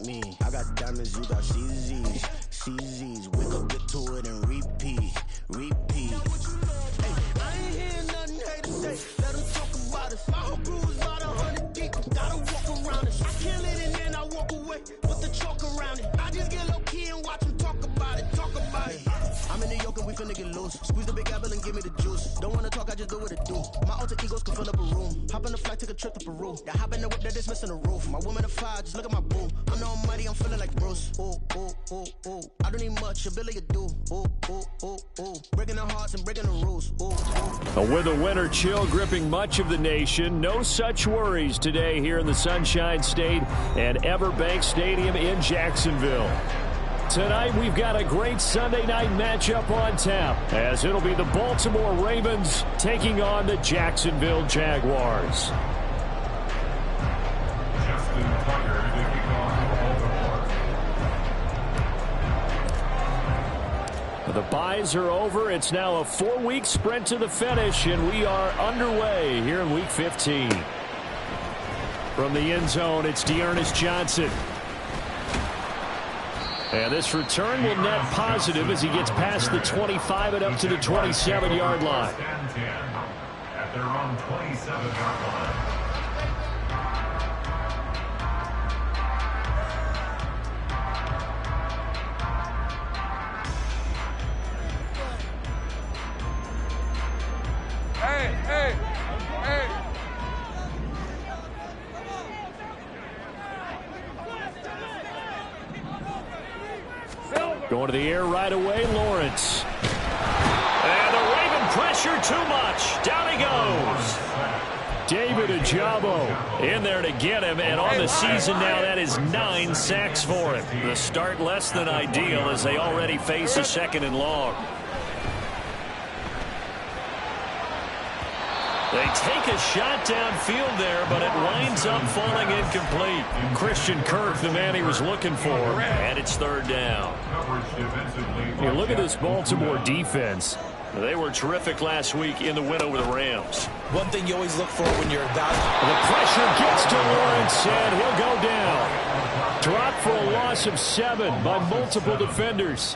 me. I got diamonds, you got CZs. CZs, wake up, get to it, and repeat. Repeat. Hey, I ain't hearing nothing haters say. Let them talk about us. My whole crew is about 100 deep. Gotta walk around it. I kill it and then I walk away with the chalk around it. I just get low key and watch them talk about it. Talk about it. I'm in New York and we finna get loose. Squeeze the big apple and give me the juice. Don't wanna talk, I just do what it do. My alter egos can fill up a room. Hop in the flight, take a trip to Peru. Yeah, hop in the whip that is missing the roof. My woman a fire, just look at my boo. I'm no money, I'm feeling like Bruce. Ooh, ooh, ooh, ooh. I don't need much, ability to do. Ooh, ooh, ooh, ooh. Breaking the hearts and breaking the rules. Ooh, ooh. With a winter chill gripping much of the nation, no such worries today here in the Sunshine State and Everbank Stadium in Jacksonville. Tonight, we've got a great Sunday night matchup on tap, as it'll be the Baltimore Ravens taking on the Jacksonville Jaguars. The byes are over. It's now a 4-week sprint to the finish, and we are underway here in Week 15. From the end zone, it's Dearness Johnson. And this return will net positive as he gets past the 25 and up to the 27-yard line. At their own 27-yard line. Going to the air right away, Lawrence. And the Raven pressure too much. Down he goes. David Ojabo in there to get him, and on the season now, that is 9 sacks for him. The start less than ideal as they already face a 2nd and long. They take a shot downfield there, but it winds up falling incomplete. Christian Kirk, the man he was looking for, and it's 3rd down. You look at this Baltimore defense. They were terrific last week in the win over the Rams. One thing you always look for when you're evaluating. The pressure gets to Lawrence, and he'll go down. Dropped for a loss of 7 by multiple defenders.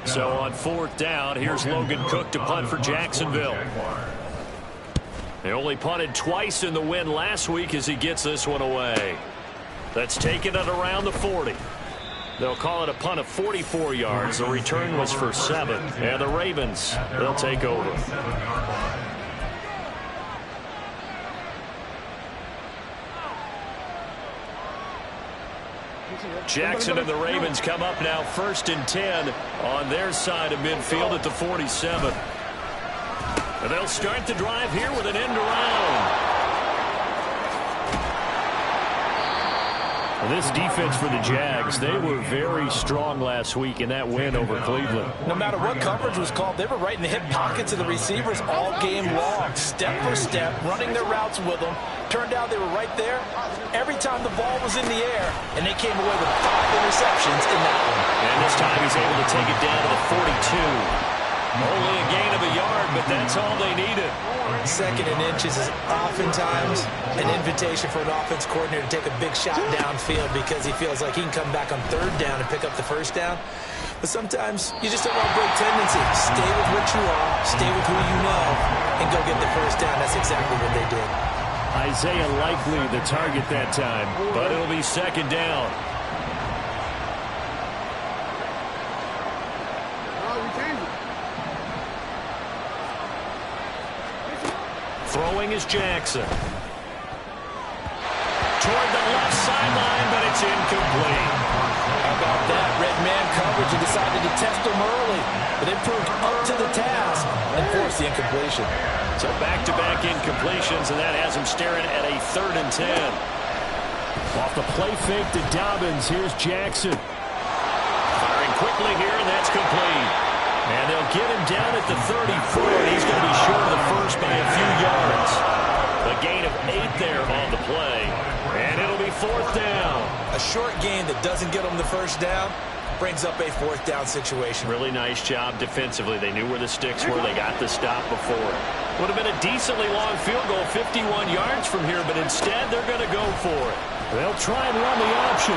So on 4th down, here's Logan Cook to punt for Jacksonville. They only punted twice in the win last week as he gets this one away. That's taken it around the 40. They'll call it a punt of 44 yards. The return was for 7. And the Ravens, they'll take over. Jackson and the Ravens come up now 1st and 10 on their side of midfield at the 47. And they'll start the drive here with an end around. Well, this defense for the Jags, they were very strong last week in that win over Cleveland. No matter what coverage was called, they were right in the hip pockets of the receivers all game long, step for step, running their routes with them. Turned out they were right there every time the ball was in the air, and they came away with 5 interceptions in that one. And this time he's able to take it down to the 42. Only a gain of a yard, but that's all they needed. 2nd and inches is oftentimes an invitation for an offense coordinator to take a big shot downfield because he feels like he can come back on 3rd down and pick up the 1st down. But sometimes you just don't want to break tendency. Stay with what you are, stay with who you know, and go get the 1st down. That's exactly what they did. Isaiah Likely the target that time, but it'll be 2nd down. Throwing is Jackson. Toward the left sideline, but it's incomplete. How about that? Red man coverage and decided to test him early. But they proved up to the task and forced the incompletion. So back-to-back incompletions, and that has him staring at a 3rd and 10. Off the play fake to Dobbins, here's Jackson. Firing quickly here, and that's complete. And they'll get him down at the 34, and he's going to be short of the 1st by a few yards. A gain of 8 there on the play, and it'll be 4th down. A short gain that doesn't get them the 1st down brings up a 4th down situation. Really nice job defensively. They knew where the sticks were. They got the stop before. Would have been a decently long field goal, 51 yards from here, but instead they're going to go for it. They'll try and run the option.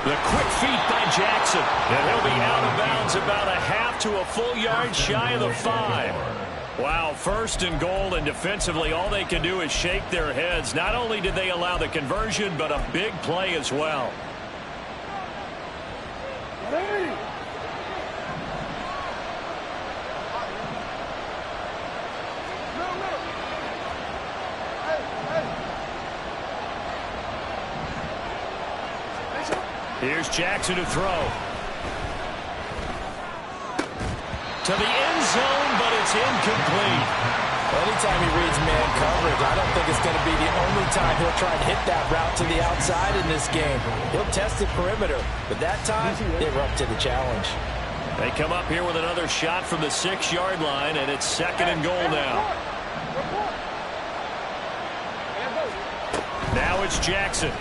The quick feet by Jackson. And he'll be out of bounds about a half to a full yard shy of the 5. Wow, first and goal, and defensively all they can do is shake their heads. Not only did they allow the conversion, but a big play as well. Here's Jackson to throw. To the end zone, but it's incomplete. Anytime he reads man coverage, I don't think it's going to be the only time he'll try and hit that route to the outside in this game. He'll test the perimeter, but that time, they were up to the challenge. They come up here with another shot from the 6-yard line, and it's second and goal now. Now it's Jackson.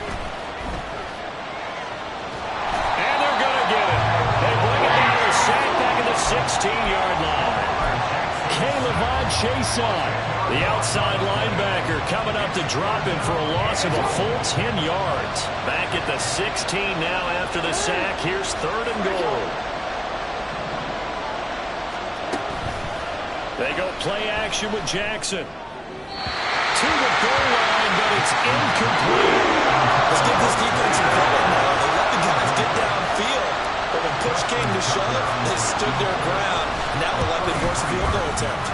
And they're going to get it. They bring it down to a sack back at the 16-yard line. Caleb Chason, the outside linebacker, coming up to drop him for a loss of a full 10 yards. Back at the 16 now after the sack. Here's third and goal. They go play action with Jackson. To the goal line, but it's incomplete. Let's give this defense some credit now. They let the guys get downfield. But when push came to shove, they stood their ground. Now they're likely to force a field goal attempt.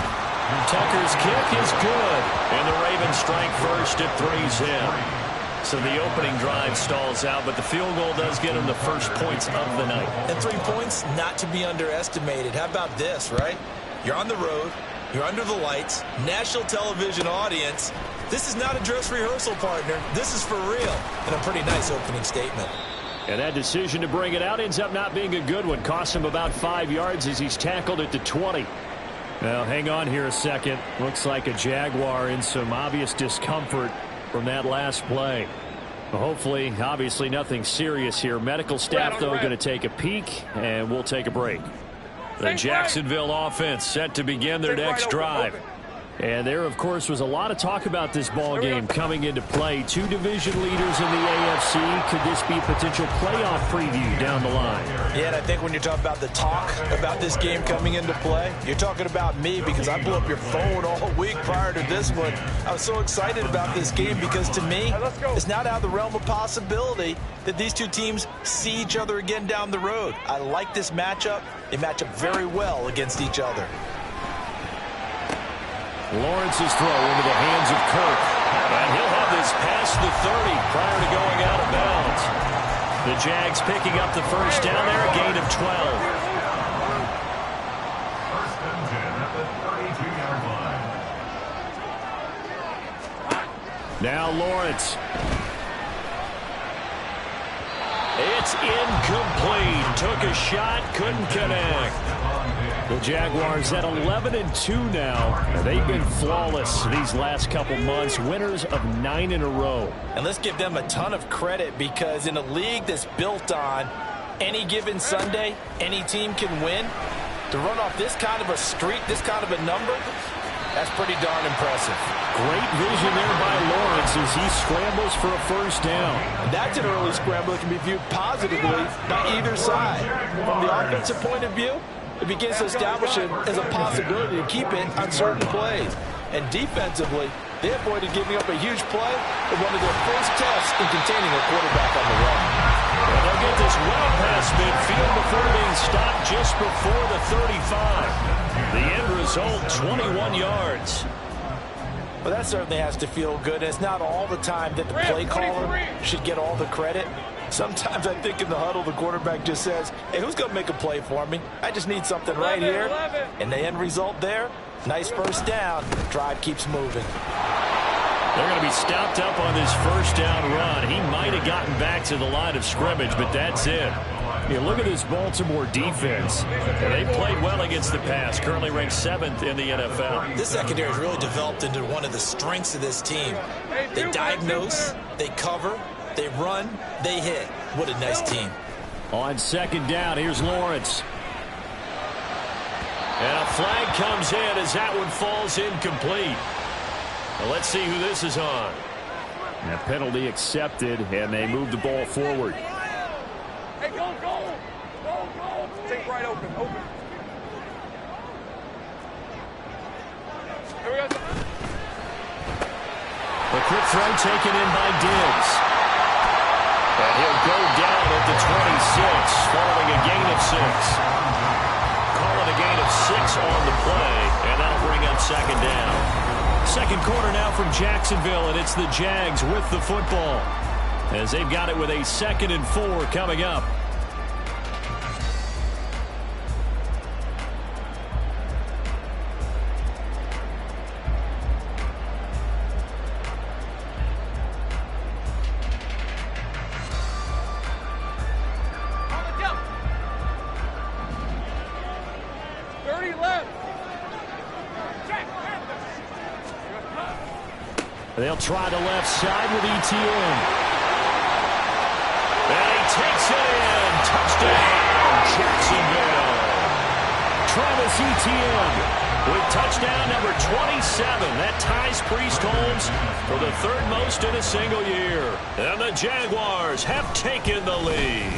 Tucker's kick is good. And the Ravens strike first at 3's in. So the opening drive stalls out, but the field goal does get them the first points of the night. And 3 points not to be underestimated. How about this, right? You're on the road. You're under the lights. National television audience. This is not a dress rehearsal, partner. This is for real. And a pretty nice opening statement. And that decision to bring it out ends up not being a good one. Costs him about 5 yards as he's tackled at the 20. Now, hang on here a second. Looks like a Jaguar in some obvious discomfort from that last play. Well, hopefully, obviously, nothing serious here. Medical staff, though, going to take a peek, and we'll take a break. The Jacksonville offense set to begin their next drive. And there, of course, was a lot of talk about this ball game coming into play. 2 division leaders in the AFC. Could this be a potential playoff preview down the line? Yeah, and I think when you're talking about the talk about this game coming into play, you're talking about me because I blew up your phone all week prior to this one. I was so excited about this game because, to me, it's not out of the realm of possibility that these two teams see each other again down the road. I like this matchup. They match up very well against each other. Lawrence's throw into the hands of Kirk. And he'll have this past the 30 prior to going out of bounds. The Jags picking up the first down there, a gain of 12. First and 10 at the 32-yard line. Now Lawrence. It's incomplete. Took a shot, couldn't connect. The Jaguars at 11-2 now. They've been flawless these last couple months, winners of 9 in a row. And let's give them a ton of credit because in a league that's built on any given Sunday, any team can win. To run off this kind of a streak, this kind of a number, that's pretty darn impressive. Great vision there by Lawrence as he scrambles for a first down. And that's an early scramble that can be viewed positively by either side. From the offensive point of view, it begins to establish it as a possibility to keep it on certain plays. And defensively, they avoided giving up a huge play in one of their first tests in containing a quarterback on the run. And they'll get this well past midfield before being stopped just before the 35. The end result, 21 yards. Well, that certainly has to feel good. And it's not all the time that the play caller should get all the credit. Sometimes I think in the huddle, the quarterback just says, hey, who's going to make a play for me? I just need something right here. And the end result there, nice first down. Drive keeps moving. They're going to be stopped up on this first down run. He might have gotten back to the line of scrimmage, but that's it. You look at this Baltimore defense. They played well against the pass, currently ranked 7th in the NFL. This secondary has really developed into one of the strengths of this team. They diagnose, they cover, they run, they hit. What a nice team. On second down, here's Lawrence. And a flag comes in as that one falls incomplete. Well, let's see who this is on. And a penalty accepted, and they move the ball forward. Take right open. Here we go. The quick throw taken in by Diggs. And he'll go down at the 26, following a gain of 6. Calling a gain of 6 on the play, and that'll bring up second down. Second quarter now from Jacksonville, and it's the Jags with the football, as they've got it with a 2nd and 4 coming up. They'll try the left side with Etienne. And he takes it in. Touchdown, Jacksonville. Travis Etienne with touchdown number 27. That ties Priest Holmes for the 3rd most in a single year. And the Jaguars have taken the lead.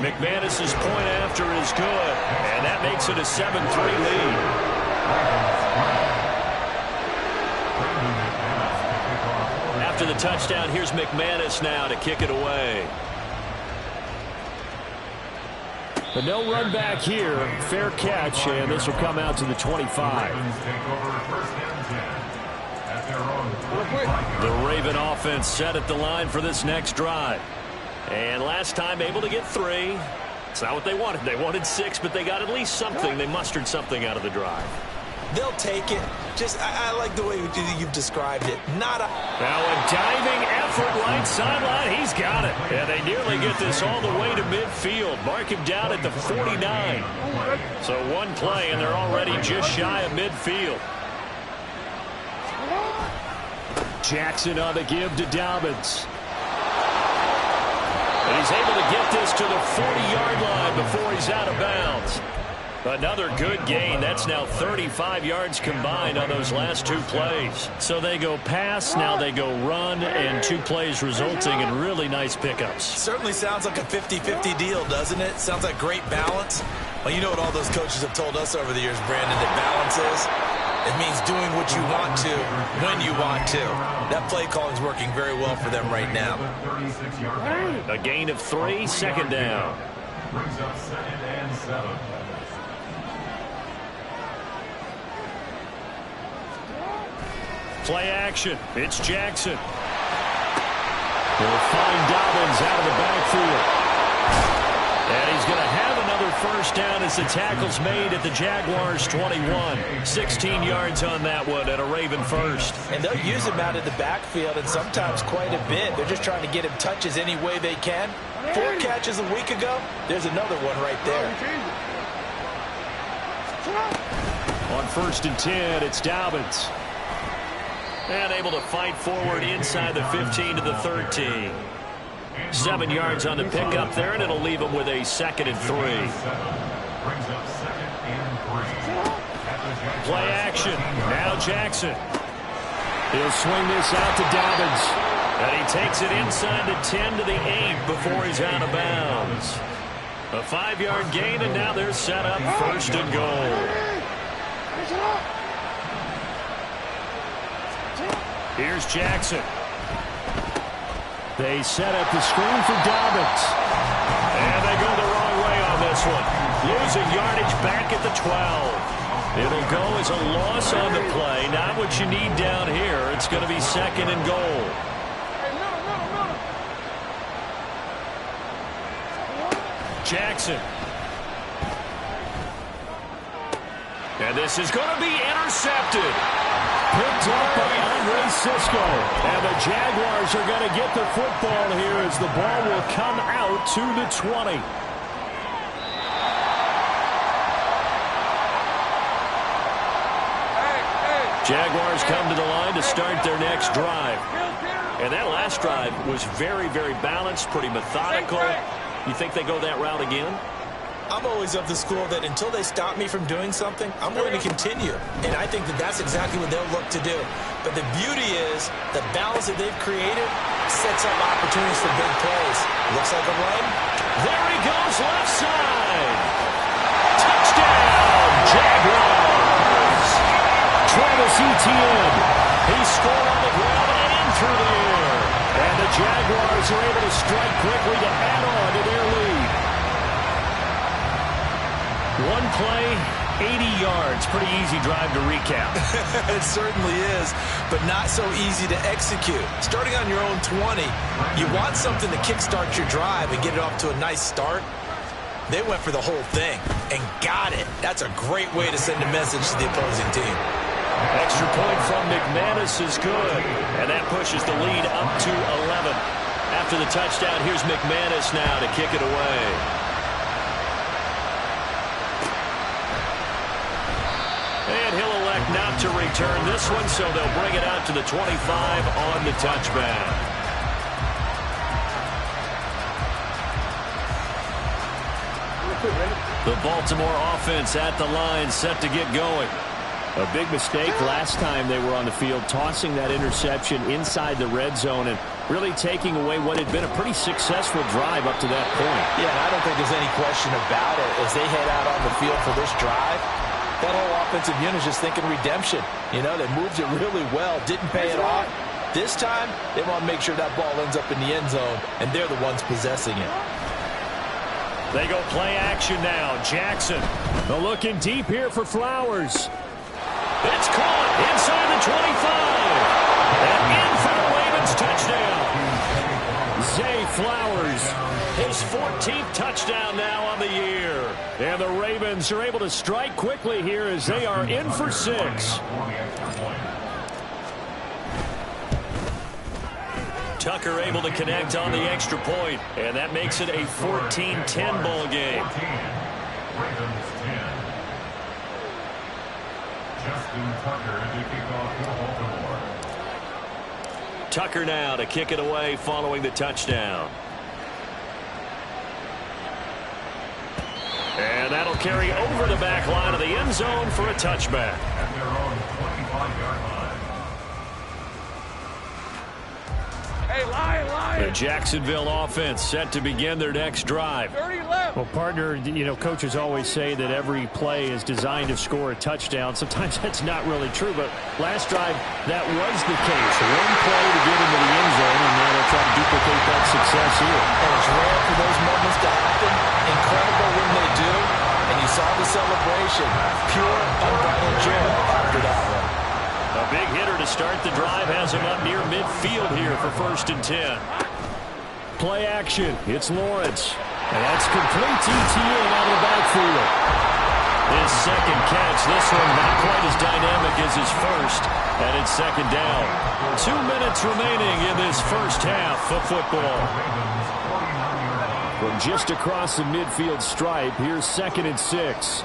McManus's point after is good, and that makes it a 7-3 lead. After the touchdown, here's McManus now to kick it away. But no run back here. Fair catch, and this will come out to the 25. The Raven offense set at the line for this next drive. And last time able to get 3. It's not what they wanted. They wanted 6, but they got at least something. They mustered something out of the drive. They'll take it. Just, I like the way you've described it. Not a... Now a diving effort right sideline. He's got it. And they nearly get this all the way to midfield. Mark him down at the 49. So one play, and they're already just shy of midfield. Jackson on the give to Dobbins. And he's able to get this to the 40-yard line before he's out of bounds. Another good gain. That's now 35 yards combined on those last 2 plays. So they go pass, now they go run, and 2 plays resulting in really nice pickups. Certainly sounds like a 50-50 deal, doesn't it? Sounds like great balance. Well, you know what all those coaches have told us over the years, Brandon, that balance is? It means doing what you want to, when you want to. That play calling is working very well for them right now. A gain of 3, second down. Brings up 2nd and 7. Play action. It's Jackson. He'll find Dobbins out of the backfield. And he's going to have another first down as the tackle's made at the Jaguars' 21. 16 yards on that one and a Raven first. And they'll use him out of the backfield, and sometimes quite a bit. They're just trying to get him touches any way they can. 4 catches a week ago. There's another one right there. On 1st and 10, it's Dobbins. And able to fight forward inside the 15 to the 13. 7 yards on the pickup there, and it'll leave him with a 2nd and 3. Play action. Now Jackson. He'll swing this out to Dobbins. And he takes it inside the 10 to the 8 before he's out of bounds. A 5-yard gain, and now they're set up 1st and goal. Here's Jackson. They set up the screen for Dobbins. And they go the wrong way on this one. Losing yardage back at the 12. It'll go as a loss on the play. Not what you need down here. It's going to be 2nd and goal. Jackson. And this is going to be intercepted. Picked up by Andre Cisco. And the Jaguars are going to get the football here as the ball will come out to the 20. Jaguars come to the line to start their next drive. And that last drive was very, very balanced, pretty methodical. You think they go that route again? I'm always of the school that until they stop me from doing something, I'm willing to continue. And I think that that's exactly what they'll look to do. But the beauty is the balance that they've created sets up opportunities for big plays. Looks like a run. There he goes, left side. Touchdown, Jaguars. Travis Etienne. He scored on the ground and in through the air. And the Jaguars are able to strike quickly to add on to their lead. One play, 80 yards. Pretty easy drive to recap. It certainly is, but not so easy to execute. Starting on your own 20, you want something to kickstart your drive and get it off to a nice start. They went for the whole thing and got it. That's a great way to send a message to the opposing team. Extra point from McManus is good, and that pushes the lead up to 11. After the touchdown, here's McManus now to kick it away. And he'll elect not to return this one, so they'll bring it out to the 25 on the touchback. The Baltimore offense at the line, set to get going. A big mistake last time they were on the field, tossing that interception inside the red zone and really taking away what had been a pretty successful drive up to that point. Yeah, and I don't think there's any question about it. As they head out on the field for this drive, that whole offensive unit is just thinking redemption. You know, they moved it really well, didn't pay it off. This time, they want to make sure that ball ends up in the end zone, and they're the ones possessing it. They go play action now. Jackson, they're looking deep here for Flowers. It's caught inside the 25. And in for the Ravens touchdown. Zay Flowers, his 14th touchdown now on the year. And the Ravens are able to strike quickly here as they are in for 6. Tucker able to connect on the extra point, and that makes it a 14-10 ball game. Ravens 10. Justin Tucker to kick off for Baltimore. Tucker now to kick it away following the touchdown. And that'll carry over the back line of the end zone for a touchback. At their own 25-yard line. Hey, Lion! The Jacksonville offense set to begin their next drive. 30 left. Well, partner, you know, coaches always say that every play is designed to score a touchdown. Sometimes that's not really true, but last drive, that was the case. One play to get into the end zone, and now they'll try to duplicate that success here. And it's rare for those moments to happen. Incredible when they do. And you saw the celebration. Pure, unbridled joy after that one. A big hitter to start the drive has him up near midfield here for 1st and 10. Play action. It's Lawrence. And that's complete Etienne out of the backfield. His second catch. This one not quite as dynamic as his first. And it's 2nd down. 2 minutes remaining in this first half of football. From just across the midfield stripe, here's 2nd and 6.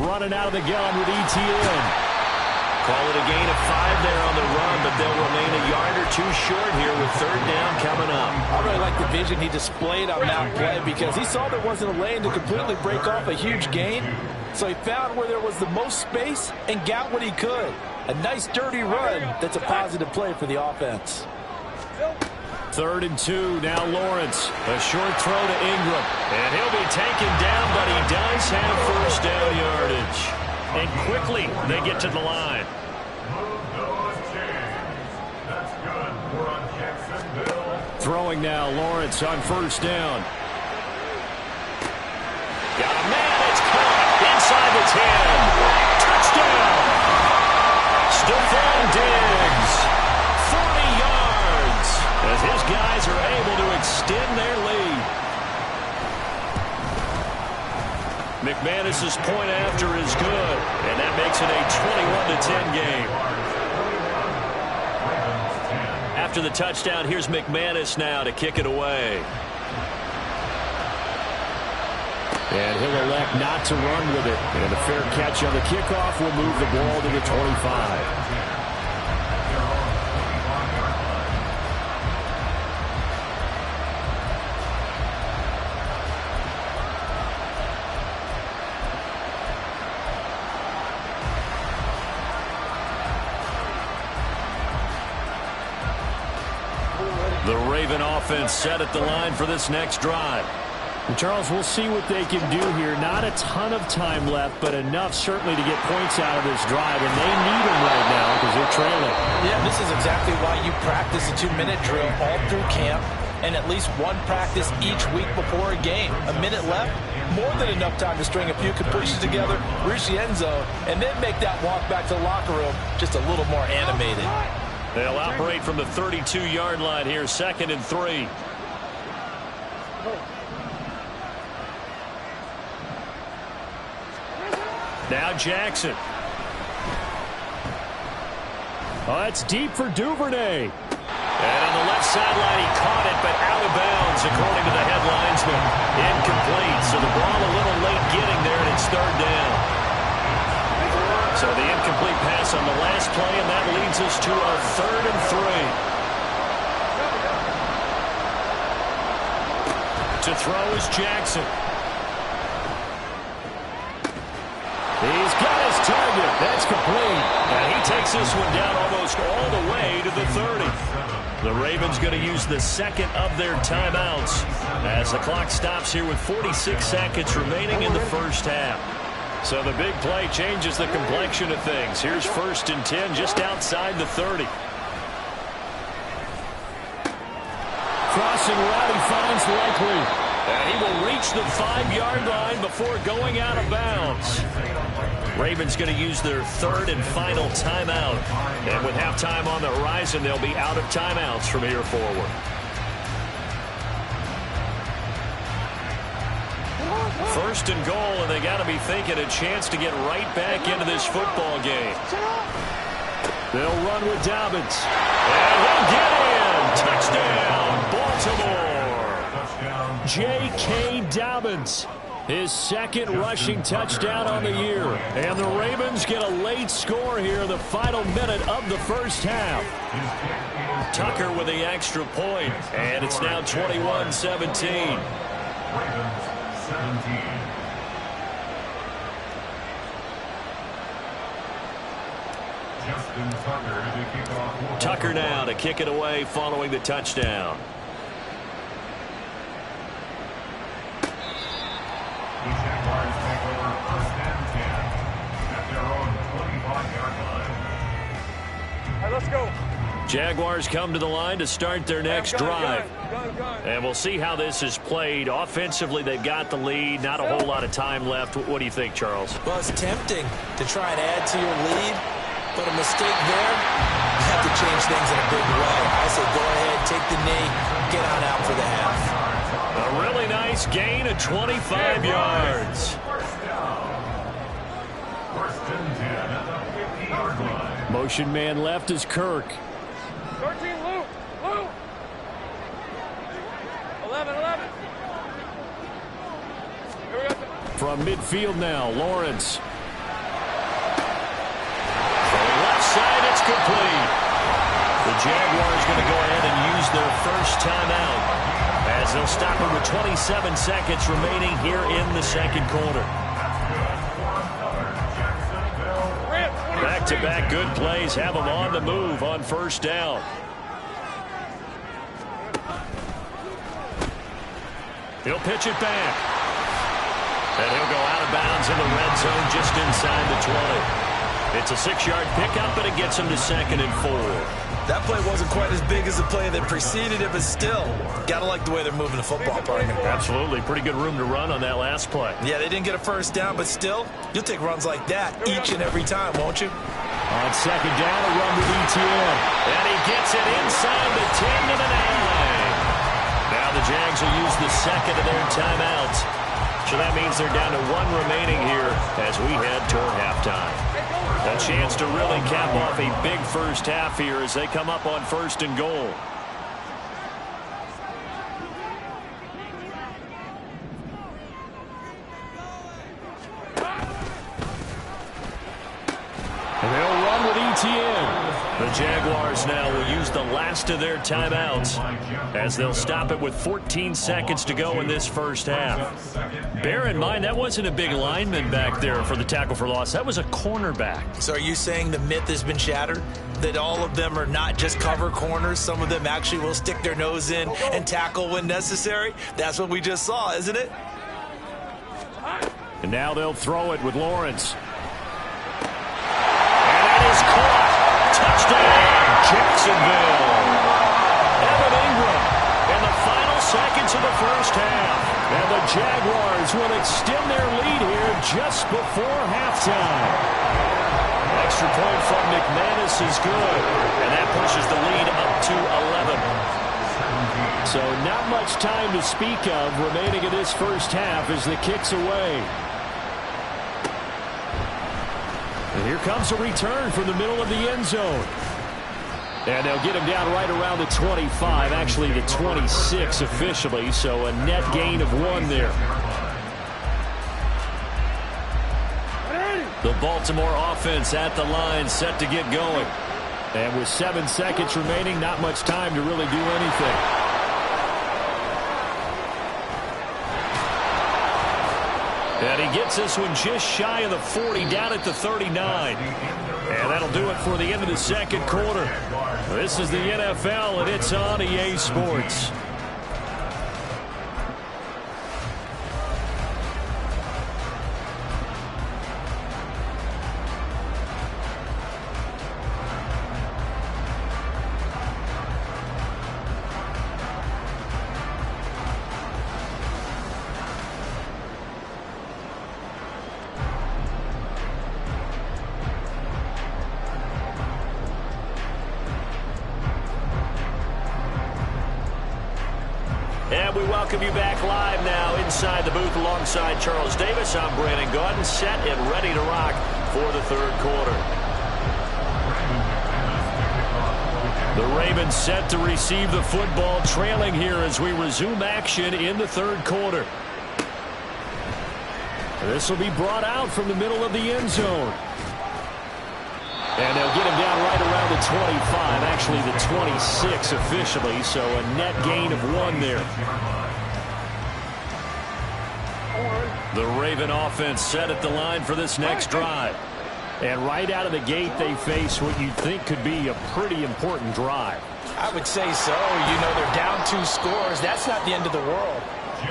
Running out of the gun with Etienne. Call it a gain of 5 there on the run, but they'll remain a yard or 2 short here with 3rd down coming up. I really like the vision he displayed on that play because he saw there wasn't a lane to completely break off a huge gain. So he found where there was the most space and got what he could. A nice dirty run that's a positive play for the offense. 3rd and 2, now Lawrence. A short throw to Ingram. And he'll be taken down, but he does have 1st down yardage. And quickly, they get to the line. Throwing now, Lawrence on 1st down. Got a man, it's caught inside the 10. Touchdown! Stephon Diggs, 40 yards, as his guys are able to extend their lead. McManus's point after is good, and that makes it a 21-10 game. After the touchdown, here's McManus now to kick it away. And he'll elect not to run with it. And a fair catch on the kickoff will move the ball to the 25. The Raven offense set at the line for this next drive. And Charles, we'll see what they can do here. Not a ton of time left, but enough certainly to get points out of this drive, and they need them right now because they're trailing. Yeah, this is exactly why you practice a 2-minute drill all through camp and at least one practice each week before a game. A minute left, more than enough time to string a few completions together, reach the end zone, and then make that walk back to the locker room just a little more animated. They'll operate from the 32-yard line here, 2nd and 3. Now Jackson. Oh, that's deep for Duvernay. And on the left sideline, he caught it, but out of bounds, according to the head linesman. Incomplete, so the ball a little late getting there, and it's 3rd down. So the incomplete pass on the last play, and that leads us to a 3rd and 3. To throw is Jackson. He's got his target. That's complete. And he takes this one down almost all the way to the 30. The Ravens going to use the second of their timeouts as the clock stops here with 46 seconds remaining in the first half. So the big play changes the complexion of things. Here's 1st and 10 just outside the 30. Crossing route he finds likely. And he will reach the 5-yard line before going out of bounds. Ravens going to use their 3rd and final timeout. And with halftime on the horizon, they'll be out of timeouts from here forward. First and goal, and they got to be thinking a chance to get right back into this football game. They'll run with Dobbins. And he'll get in. Touchdown, Baltimore. J.K. Dobbins, his 2nd rushing touchdown on the year. And the Ravens get a late score here in the final minute of the first half. Tucker with the extra point, and it's now 21-17. Ravens 17. Justin Tucker to kick off. Tucker now to kick it away following the touchdown. The Jaguars take over 1st and 10 at their own 25-yard line. All right, let's go. Jaguars come to the line to start their next drive. Gun. And we'll see how this is played. Offensively, they've got the lead. Not a whole lot of time left. What do you think, Charles? Well, it's tempting to try and add to your lead, but a mistake there, you have to change things in a big way. I say go ahead, take the knee, get on out for the half. A really nice gain of 25 yards. First and 10 at the 50-yard line. Motion man left is Kirk. 13, Luke. 11. Here we go. From midfield now, Lawrence. From the left side, it's complete. The Jaguars going to go ahead and use their first timeout as they'll stop it with 27 seconds remaining here in the 2nd quarter. Back-to-back good plays have them on the move on 1st down. He'll pitch it back. And he'll go out of bounds in the red zone just inside the 20. It's a 6-yard pickup, and it gets him to 2nd and 4. That play wasn't quite as big as the play that preceded it, but still, got to like the way they're moving the football, partner. Absolutely. Pretty good room to run on that last play. Yeah, they didn't get a first down, but still, you'll take runs like that each and every time, won't you? On 2nd down, a run with ETN. And he gets it inside the 10 to the 9. Now the Jags will use the 2nd of their timeouts. So that means they're down to 1 remaining here as we head toward halftime. A chance to really cap off a big first half here as they come up on 1st and goal. And they'll run with ETN. The Jaguars now will use the last of their timeouts as they'll stop it with 14 seconds to go in this first half. Bear in mind, that wasn't a big lineman back there for the tackle for loss. That was a cornerback. So are you saying the myth has been shattered? That all of them are not just cover corners? Some of them actually will stick their nose in and tackle when necessary? That's what we just saw, isn't it? And now they'll throw it with Lawrence. And that is caught. Touchdown, Jacksonville. Evan Ingram in the final seconds of the first half. And the Jaguars will extend their lead here just before halftime. Extra point from McManus is good. And that pushes the lead up to 11. So not much time to speak of remaining in this first half as the kick's away. And here comes a return from the middle of the end zone. And they'll get him down right around the 25, actually the 26 officially, so a net gain of 1 there. The Baltimore offense at the line, set to get going. And with 7 seconds remaining, not much time to really do anything. And he gets this one just shy of the 40, down at the 39. And that'll do it for the end of the second quarter. This is the NFL, and it's on EA Sports. And we welcome you back live now inside the booth alongside Charles Davis. I'm Brandon Gaudin, set and ready to rock for the third quarter. The Ravens set to receive the football, trailing here as we resume action in the third quarter. This will be brought out from the middle of the end zone. And they'll get him down right around the 25, actually the 26 officially, so a net gain of 1 there. The Raven offense set at the line for this next drive. And right out of the gate, they face what you'd think could be a pretty important drive. I would say so. You know, they're down 2 scores. That's not the end of the world.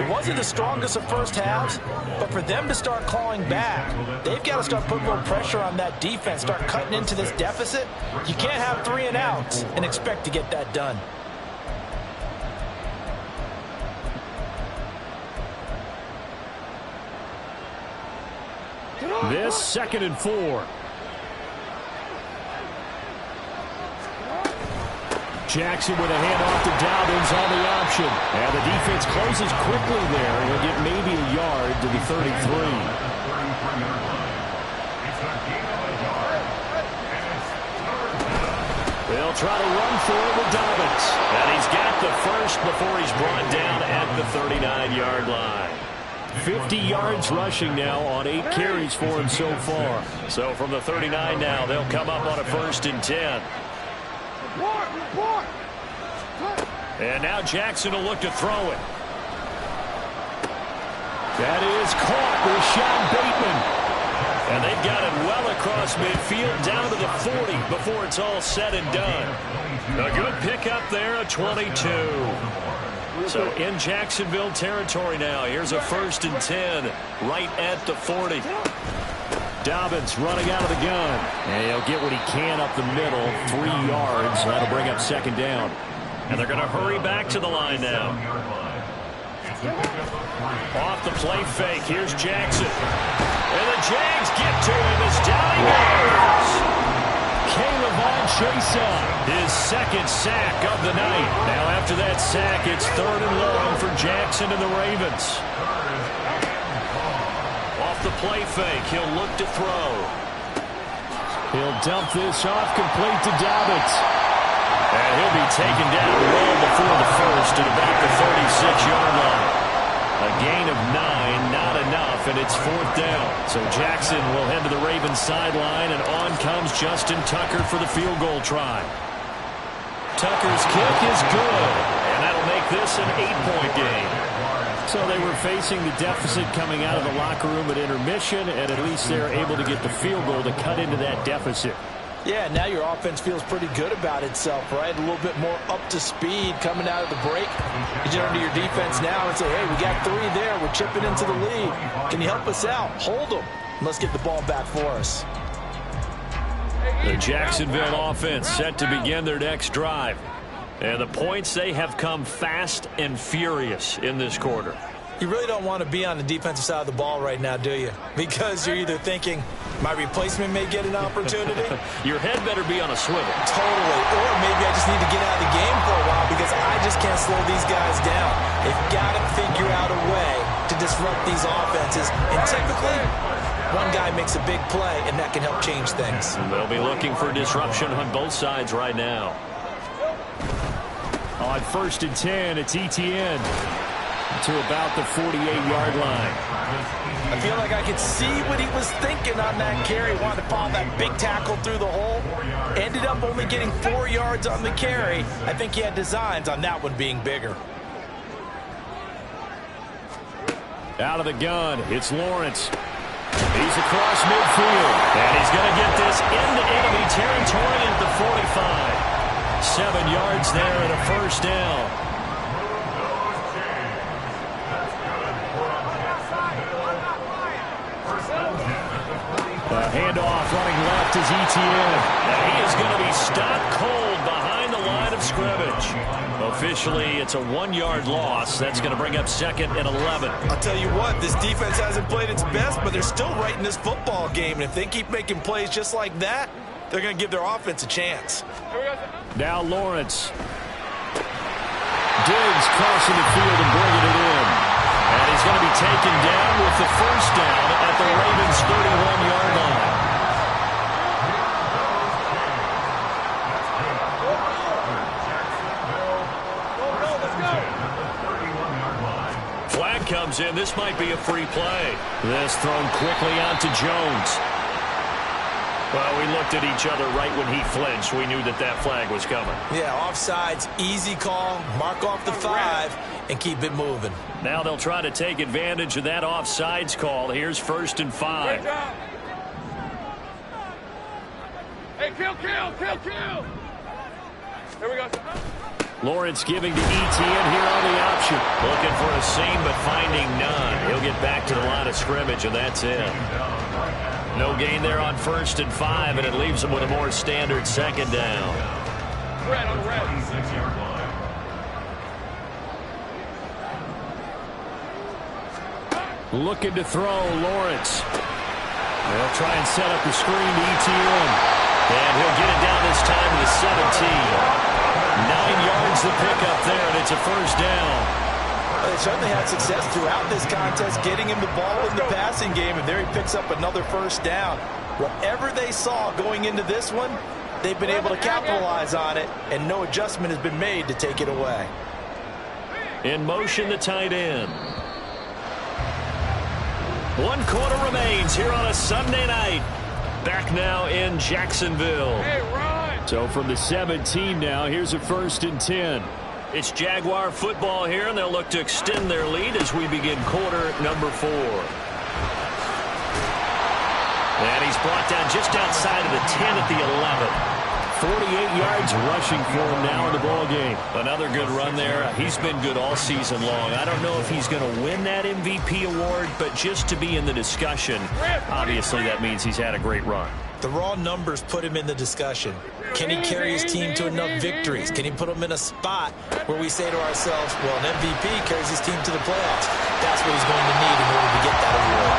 It wasn't the strongest of first halves, but for them to start clawing back, they've got to start putting more pressure on that defense, start cutting into this deficit. You can't have 3 and outs and expect to get that done. This 2nd and 4. Jackson with a handoff to Dobbins on the option. And the defense closes quickly there. He'll get maybe a yard to the 33. They'll try to run for it with Dobbins. And he's got the first before he's brought down at the 39-yard line. 50 yards rushing now on 8 carries for him so far. So from the 39 now, they'll come up on a 1st and 10. And now Jackson will look to throw it. That is caught with Sean Bateman. And they've got it well across midfield down to the 40 before it's all said and done. A good pickup there, a 22. So in Jacksonville territory now. Here's a 1st and 10 right at the 40. Dobbins running out of the gun. And he'll get what he can up the middle. 3 yards. That'll bring up 2nd down. And they're going to hurry back to the line now. Off the play fake. Here's Jackson. And the Jags get to him as down he goes. K'Lavon Chaisson, his 2nd sack of the night. Now after that sack, it's 3rd and long for Jackson and the Ravens. Off the play fake, he'll look to throw. He'll dump this off complete to Dobbins. And he'll be taken down well before the 1st at about the 36-yard line. A gain of 9, not enough, and it's 4th down. So Jackson will head to the Ravens sideline, and on comes Justin Tucker for the field goal try. Tucker's kick is good, and that'll make this an 8-point game. So they were facing the deficit coming out of the locker room at intermission, and at least they're able to get the field goal to cut into that deficit. Yeah, now your offense feels pretty good about itself, right? A little bit more up to speed coming out of the break. You turn to your defense now and say, hey, we got 3 there. We're chipping into the lead. Can you help us out? Hold them. Let's get the ball back for us. The Jacksonville offense set to begin their next drive. And the points, they have come fast and furious in this quarter. You really don't want to be on the defensive side of the ball right now, do you? Because you're either thinking, my replacement may get an opportunity. Your head better be on a swivel. Totally. Or maybe I just need to get out of the game for a while because I just can't slow these guys down. They've got to figure out a way to disrupt these offenses. And typically, one guy makes a big play, and that can help change things. They'll be looking for disruption on both sides right now. On 1st and 10, it's ETN to about the 48-yard line. I feel like I could see what he was thinking on that carry. Wanted to follow that big tackle through the hole. Ended up only getting 4 yards on the carry. I think he had designs on that one being bigger. Out of the gun, it's Lawrence. He's across midfield. And he's going to get this into enemy territory at the 45. 7 yards there and a 1st down. Handoff running left is ETN. And he is going to be stopped cold behind the line of scrimmage. Officially, it's a 1-yard loss. That's going to bring up 2nd and 11. I'll tell you what, this defense hasn't played its best, but they're still right in this football game. And if they keep making plays just like that, they're going to give their offense a chance. Now Lawrence. Diggs crossing the field and bringing it in. And he's going to be taken down with the 1st down at the Ravens' 31-yard line. Flag comes in. This might be a free play. This thrown quickly onto Jones. Well, we looked at each other right when he flinched. We knew that that flag was coming. Yeah, offsides, easy call, mark off the 5, and keep it moving. Now they'll try to take advantage of that offsides call. Here's 1st and 5. Hey, kill! Here we go. Lawrence giving to ETN here on the option. Looking for a seam, but finding none. He'll get back to the line of scrimmage, and that's it. No gain there on 1st and 5, and it leaves them with a more standard 2nd down. Red on red. Looking to throw, Lawrence. They'll try and set up the screen to ETN. And he'll get it down this time to the 17. 9 yards to pick up there, and it's a 1st down. They certainly had success throughout this contest, getting him the ball in the passing game, and there he picks up another 1st down. Whatever they saw going into this one, they've been able to capitalize on it, and no adjustment has been made to take it away. In motion, the tight end. 1 quarter remains here on a Sunday night. Back now in Jacksonville. Hey, run! So from the 17 now, here's a 1st and 10. It's Jaguar football here, and they'll look to extend their lead as we begin quarter number 4. And he's brought down just outside of the 10 at the 11. 48 yards rushing for him now in the ball game. Another good run there. He's been good all season long. I don't know if he's going to win that MVP award, but just to be in the discussion, obviously that means he's had a great run. The raw numbers put him in the discussion. Can he carry his team to enough victories? Can he put them in a spot where we say to ourselves, well, an MVP carries his team to the playoffs. That's what he's going to need in order to get that award.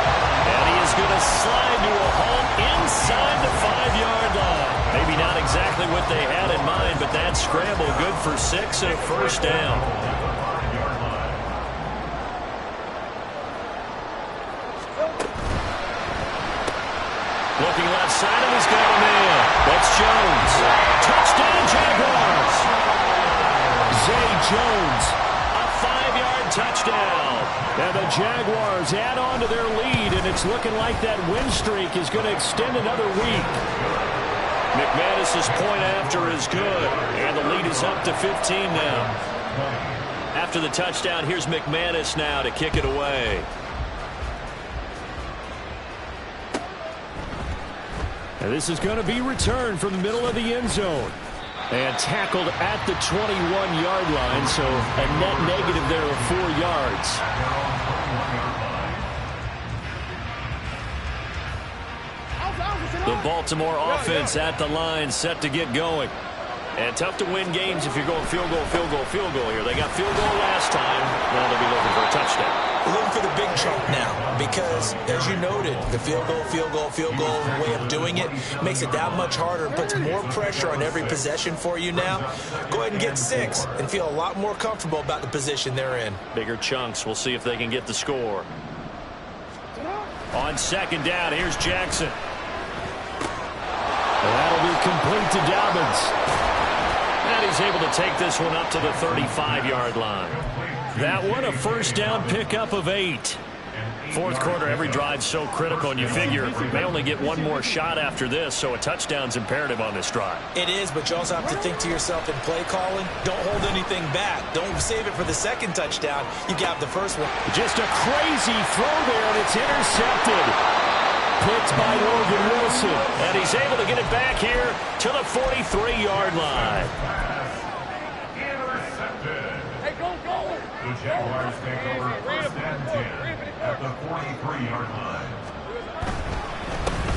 And he is going to slide to a home inside the 5-yard line. Maybe not exactly what they had in mind, but that scramble good for 6 and a 1st down. Looking left side, and he's got him in. That's Jones. Touchdown, Jaguars. Zay Jones. A 5-yard touchdown. And the Jaguars add on to their lead, and it's looking like that win streak is going to extend another week. McManus's point after is good, and the lead is up to 15 now. After the touchdown, here's McManus now to kick it away. And this is going to be returned from the middle of the end zone. And tackled at the 21-yard line, so a net negative there of 4 yards. The Baltimore offense at the line, set to get going. And tough to win games if you're going field goal, field goal, field goal here. They got field goal last time. Now they'll be looking for a touchdown. Looking for the big chunk now because, as you noted, the field goal way of doing it makes it that much harder and puts more pressure on every possession for you now. Go ahead and get 6 and feel a lot more comfortable about the position they're in. Bigger chunks. We'll see if they can get the score. On second down, here's Jackson. That'll be complete to Dobbins. And he's able to take this one up to the 35-yard line. That one a first down pickup of 8. Fourth quarter, every drive's so critical, and you figure they only get one more shot after this, so a touchdown's imperative on this drive. It is, but you also have to think to yourself in play calling, don't hold anything back. Don't save it for the second touchdown. You got the first one. Just a crazy throw there, and it's intercepted. Picked by Logan Wilson. And he's able to get it back here to the 43-yard line. Hey, go. The Jaguars take over first and 10 at the 43-yard line.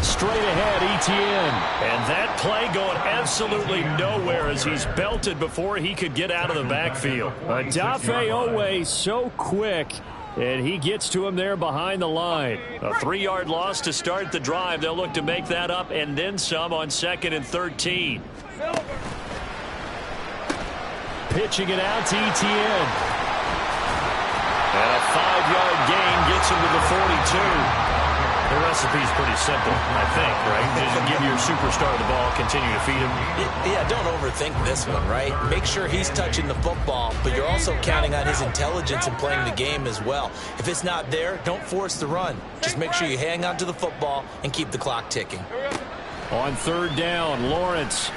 Straight ahead, Etienne. And that play going absolutely nowhere as he's belted before he could get out of the backfield. Odafe Oweh so quick, and he gets to him there behind the line. A 3-yard loss to start the drive. They'll look to make that up and then some on 2nd and 13. Pitching it out to Etienne. And a 5-yard gain gets him to the 42. The recipe's pretty simple, I think, right? Just give your superstar the ball, continue to feed him. Yeah, don't overthink this one, right? Make sure he's touching the football, but you're also counting on his intelligence in playing the game as well. If it's not there, don't force the run. Just make sure you hang on to the football and keep the clock ticking. On third down, Lawrence.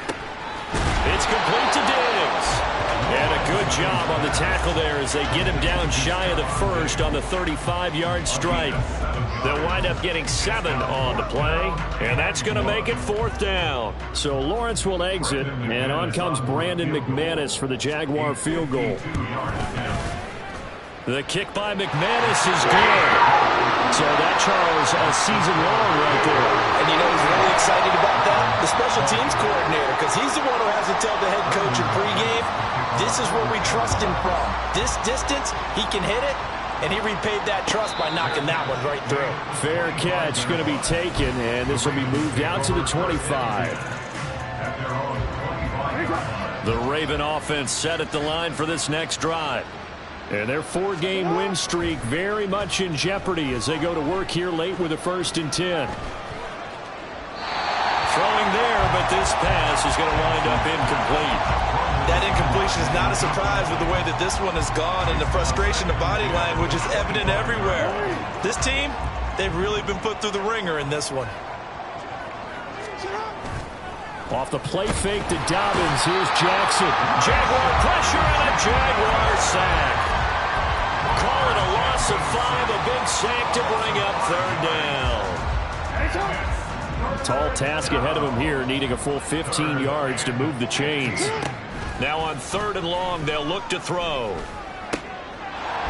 It's complete to Diggs. And a good job on the tackle there as they get him down shy of the first on the 35-yard strike. They'll wind up getting 7 on the play, and that's going to make it 4th down. So Lawrence will exit, and on comes Brandon McManus for the Jaguar field goal. The kick by McManus is good. So that, Charles, a season long right there. And you know who's really excited about that? The special teams coordinator, because he's the one who has to tell the head coach in pregame, this is where we trust him from. This distance, he can hit it, and he repaid that trust by knocking that one right through. Fair catch going to be taken, and this will be moved out to the 25. The Raven offense set at the line for this next drive. And their 4-game win streak very much in jeopardy as they go to work here late with a 1st and 10. Throwing there, but this pass is going to wind up incomplete. That incompletion is not a surprise with the way that this one has gone, and the frustration of body language is evident everywhere. This team, they've really been put through the ringer in this one. Off the play fake to Dobbins, here's Jackson. Jaguar pressure and a Jaguar sack. Call it a loss of 5, a big sack to bring up 3rd down. Tall task ahead of him here, needing a full 15 yards to move the chains. Now on 3rd and long, they'll look to throw.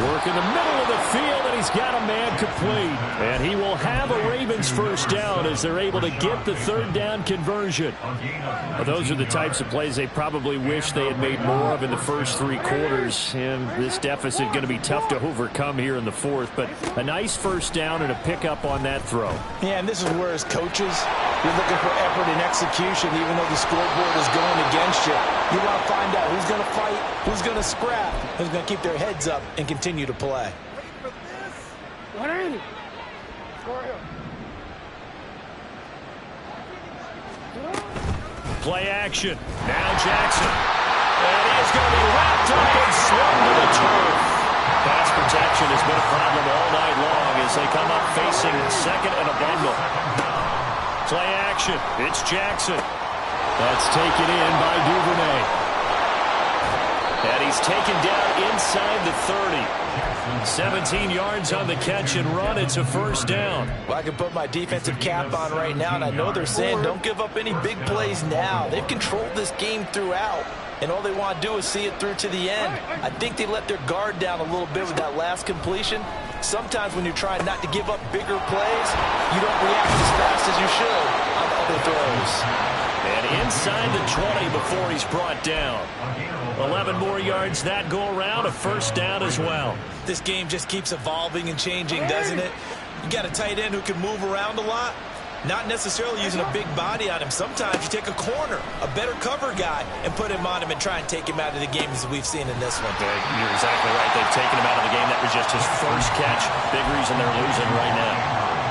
Work in the middle of the field, and he's got a man complete. And he will have a Ravens first down as they're able to get the 3rd down conversion. Well, those are the types of plays they probably wish they had made more of in the first 3 quarters. And this deficit going to be tough to overcome here in the 4th. But a nice first down and a pickup on that throw. Yeah, and this is where as coaches, you're looking for effort and execution even though the scoreboard is going against you. You want to find out who's going to fight, who's going to scrap, who's going to keep their heads up and continue to play. Play action. Now Jackson. And he is going to be wrapped up and slung to the turf. Pass protection has been a problem all night long as they come up facing second and a bundle. Play action. It's Jackson. That's taken in by Duvernay. And he's taken down inside the 30. 17 yards on the catch and run. It's a first down. Well, I can put my defensive cap on right now, and I know they're saying don't give up any big plays now. They've controlled this game throughout, and all they want to do is see it through to the end. I think they let their guard down a little bit with that last completion. Sometimes when you're trying not to give up bigger plays, you don't react as fast as you should on other throws. And inside the 20 before he's brought down. 11 more yards that go around, a first down as well. This game just keeps evolving and changing, doesn't it? You got a tight end who can move around a lot, not necessarily using a big body on him. Sometimes you take a corner, a better cover guy, and put him on him and try and take him out of the game as we've seen in this one. You're exactly right. They've taken him out of the game. That was just his first catch. Big reason they're losing right now.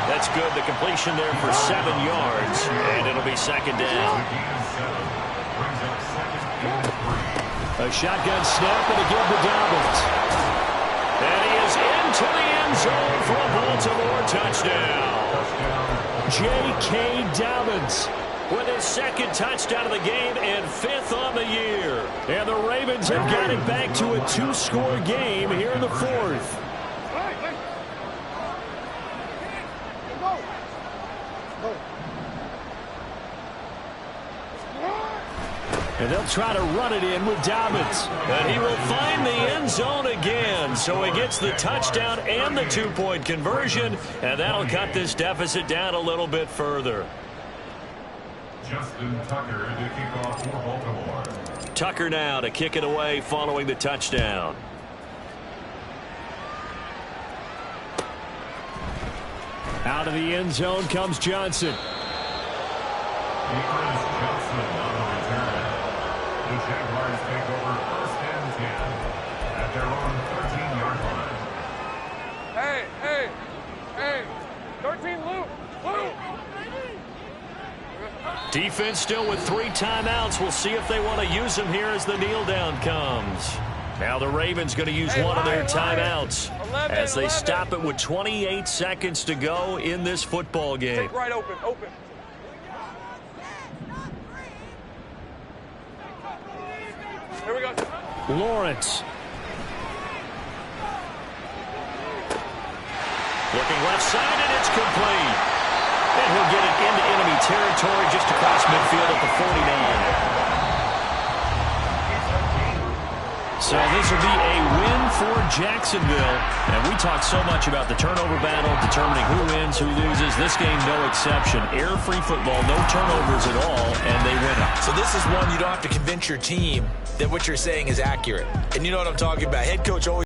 That's good. The completion there for 7 yards, and it'll be second down. A shotgun snap and again to Dobbins. And he is into the end zone for a Baltimore touchdown. J.K. Dobbins with his second touchdown of the game and 5th on the year. And the Ravens have got it back to a 2-score game here in the 4th. And they'll try to run it in with Dobbins. And he will find the end zone again. So he gets the touchdown and the 2-point conversion. And that'll cut this deficit down a little bit further. Justin Tucker to kick off for Baltimore. Tucker now to kick it away following the touchdown. Out of the end zone comes Johnson. The Jaguars take over 1st and 10 at their own 13-yard line. Hey, 13 loop. Defense still with 3 timeouts. We'll see if they want to use them here as the kneel down comes. Now the Ravens going to use one of their timeouts as they stop it with 28 seconds to go in this football game. Take right open. Here we go. Lawrence. Looking left side, and it's complete. And he'll get it into enemy territory just across midfield at the 49. So this will be a win for Jacksonville. And we talk so much about the turnover battle, determining who wins, who loses. This game, no exception. Error-free football, no turnovers at all, and they win it. So this is one you don't have to convince your team that what you're saying is accurate. And you know what I'm talking about. Head coach always